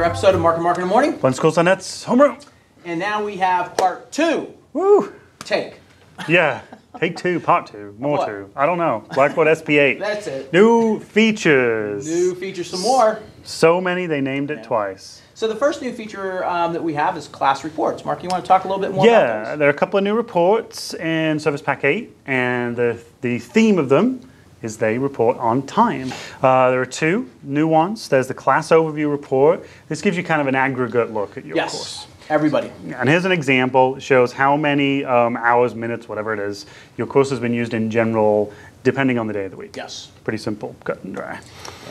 episode of Mark and the Morning. Fun Schools on Net's Homeroom. And now we have part 2. Woo! Take. Yeah, take 2, part 2, more 2. I don't know. Blackboard SP8. That's it. New features. New features, some more. So many, they named it twice. So the first new feature that we have is class reports. Mark, you want to talk a little bit more about those? Yeah, there are a couple of new reports in Service Pack 8, and the theme of them is they report on time. There are 2 new ones. There's the class overview report. This gives you kind of an aggregate look at your course. Everybody. And here's an example. It shows how many hours, minutes, whatever it is, your course has been used in general, depending on the day of the week. Yes. Pretty simple, cut and dry.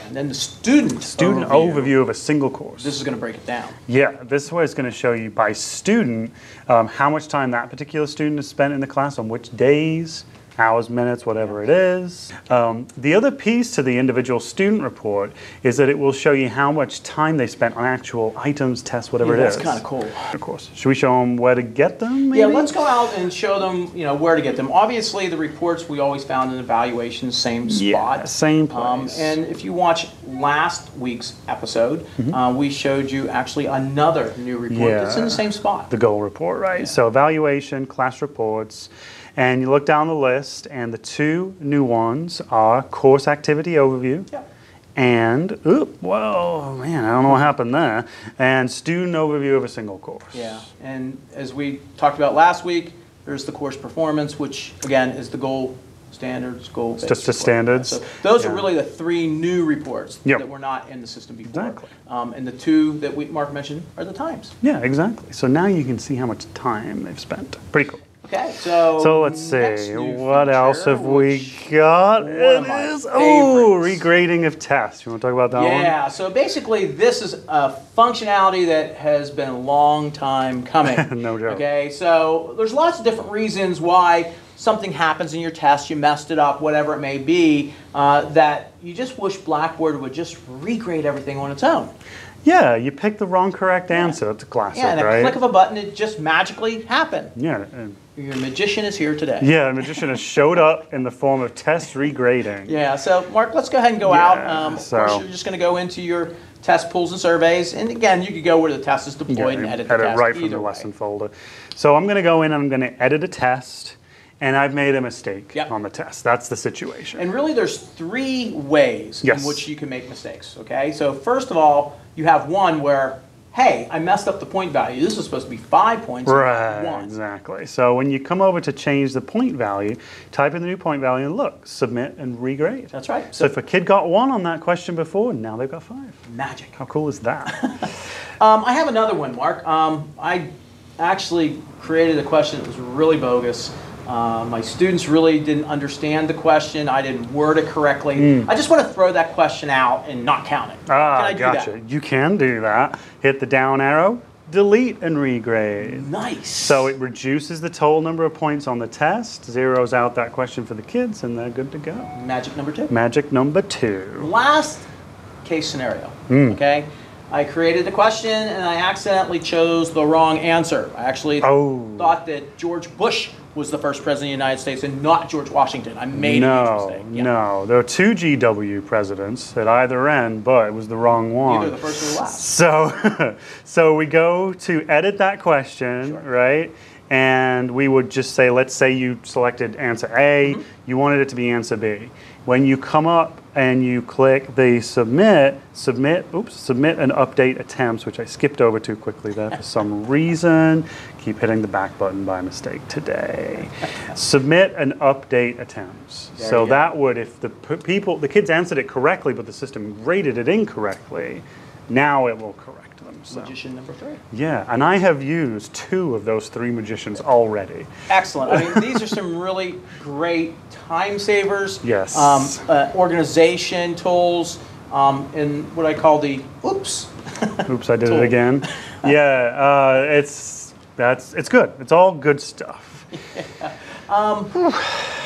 And then the student overview of a single course. This is going to break it down. Yeah, this is where it's going to show you by student how much time that particular student has spent in the class, on which days, hours, minutes, whatever it is. The other piece to the individual student report is that it will show you how much time they spent on actual items, tests, whatever it is. That's kind of cool. Of course. Should we show them where to get them, maybe? Yeah, let's go out and show them, where to get them. Obviously, the reports we always found in evaluations, same spot. Yeah, same place. And if you watch last week's episode, we showed you actually another new report that's in the same spot. The goal report, right? Yeah. So evaluation, class reports, and you look down the list, and the 2 new ones are course activity overview and, whoa, man, I don't know what happened there, and student overview of a single course. Yeah, and as we talked about last week, there's the course performance, which again is the goal standards, goal-based. Just the standards. So those are really the 3 new reports that were not in the system before. Exactly. And the 2 that Mark mentioned are the times. Yeah, exactly. So now you can see how much time they've spent. Pretty cool. Okay, so let's see, what else have we got? It is, regrading of tests. You want to talk about that one? Yeah, so basically this is a functionality that has been a long time coming. No joke. Okay, so there's lots of different reasons why something happens in your test, you messed it up, whatever it may be, that you just wish Blackboard would just regrade everything on its own. Yeah, you picked the wrong correct answer. It's classic, right? Yeah, and a click of a button, it just magically happened. Yeah. Your magician is here today. Yeah, the magician has showed up in the form of test regrading. Yeah, so Mark, let's go ahead and go out. Of course, you're just going to go into your test pools and surveys. And again, you could go where the test is deployed and edit the test right from the lesson folder. So I'm going to go in and I'm going to edit a test. And I've made a mistake on the test. That's the situation. And really there's 3 ways in which you can make mistakes, okay? So first of all, you have one where, hey, I messed up the point value. This was supposed to be 5 points. Right, 1. exactly. So when you come over to change the point value, type in the new point value and look, submit and regrade. That's right. So if a kid got 1 on that question before, now they've got 5. Magic. How cool is that? I have another one, Mark. I actually created a question that was really bogus. My students really didn't understand the question. I didn't word it correctly. I just want to throw that question out and not count it. Can I do that? You can do that. Hit the down arrow, delete and regrade. Nice. So it reduces the total number of points on the test, zeroes out that question for the kids, and they're good to go. Magic number 2. Magic number 2. Last case scenario, okay? I created the question and I accidentally chose the wrong answer. I actually thought that George Bush was the first president of the United States and not George Washington. I made a huge mistake. No, there are 2 GW presidents at either end, but it was the wrong one. Either the first or the last. So we go to edit that question, right? And we would just say, let's say you selected answer A, you wanted it to be answer B. When you come up and you click the submit and update attempts, which I skipped over too quickly there for some reason. Keep hitting the back button by mistake today. Submit and update attempts. So that would, if the kids answered it correctly, but the system graded it incorrectly, now it will correct them. So. Magician number 3. Yeah, and I have used 2 of those 3 magicians already. Excellent. I mean, these are some really great time savers. Yes. Organization tools, and what I call the oops. Oops, I did it again. Yeah, it's good. It's all good stuff.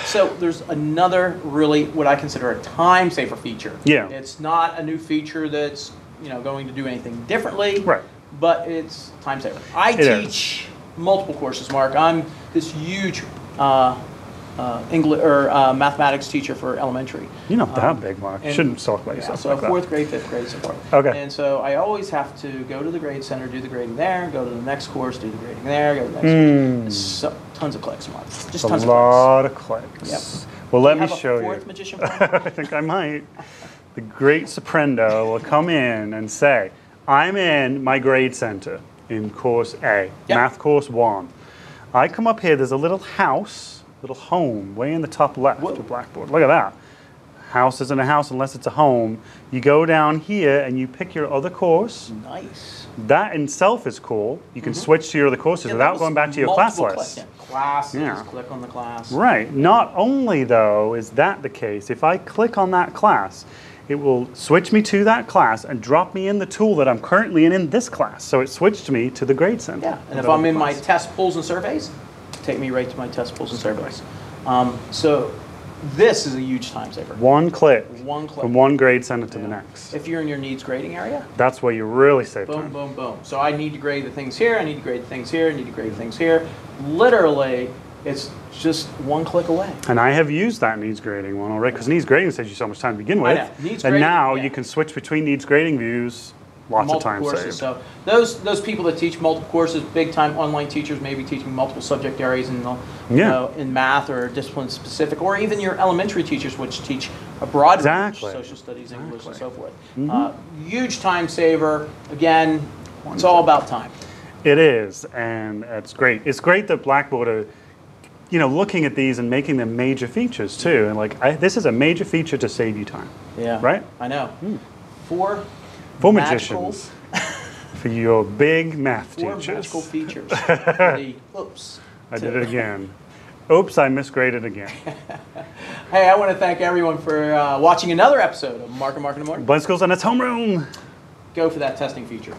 So there's another really what I consider a time saver feature. Yeah. It's not a new feature that's going to do anything differently. Right. But it's time saver. I teach multiple courses, Mark. I'm this huge English or mathematics teacher for elementary. You're not that big, Mark. You shouldn't talk about yourself So like that. 4th grade, 5th grade, so forth. Okay. And so I always have to go to the grade center, do the grading there, go to the next course, do the grading there, go to the next course. Tons of clicks, Mark. Just tons a lot of clicks. Yep. Well, let Do me you have show a you. 4th magician plan? I think I might. The great Soprendo will come in and say, I'm in my grade center in course A, Yep. math course 1. I come up here, there's a little house, little home, way in the top left Whoa. of Blackboard. Look at that. House isn't a house unless it's a home. You go down here and you pick your other course. Nice. That in itself is cool. You can switch to your other courses Yeah, that without was going back to your class multiple list. clicks. Yeah. Classes, Yeah. click on the class. Right. Not only, though, is that the case, if I click on that class, it will switch me to that class and drop me in the tool that I'm currently in this class. So it switched me to the grade center. Yeah, and if of I'm the in my class. test pulls and surveys, take me right to my test pulls and surveys. So this is a huge time saver. One click. One click. From one grade center to the next. If you're in your needs grading area, That's where you really save boom, time. boom, boom. So I need to grade the things here, I need to grade the things here, I need to grade the things here. Literally, it's just one click away. And I have used that needs grading one already, because needs grading saves you so much time to begin with. know. Needs and grading, now yeah. you can switch between needs grading views, lots Multiple of time courses. saved. So those people that teach multiple courses, big time online teachers, maybe teaching multiple subject areas in in math or discipline specific, or even your elementary teachers, which teach a broad Exactly. range, social studies, English, and so forth. Mm-hmm. Huge time saver. Again, it's all about time. It is, and it's great. It's great that Blackboard are, looking at these and making them major features too. And this is a major feature to save you time. Yeah. Right? I know. For For magical- magicians. For your big math Four teachers. magical features. For the, oops. I did it again. Oops, I misgraded again. Hey, I want to thank everyone for watching another episode of Mark and Mark in the Morning. Blind Schools and its Homeroom. Go for that testing feature.